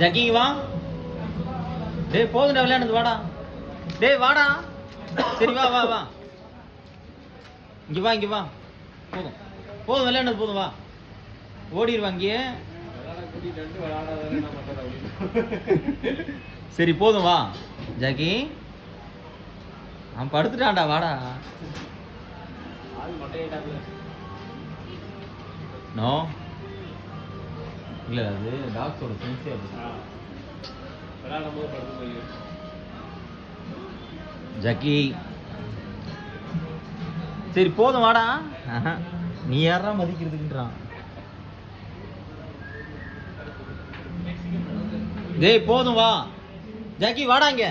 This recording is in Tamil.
ஜக்கி வா. டேய் போதுடா விளையாடுது, வாடா. டேய் வாடா. சரி வா வா வா. இங்க வா இங்க வா. போதும் போதும் விளையாடுது போதும், வா. ஓடிடுவா இங்கே. சரி போதும் வா ஜாக்கி. அவன் படுத்துட்டான்டா, வாடா. நோ இல்ல, அது டாக்ஸோட சென்ஸே அப்படி. ஜாக்கி சரி போதும் வாடா. நீ யாரா மதிக்கிறதுக்குன்றான். டேய் போதும் வா ஜாக்கி, வாடா இங்க.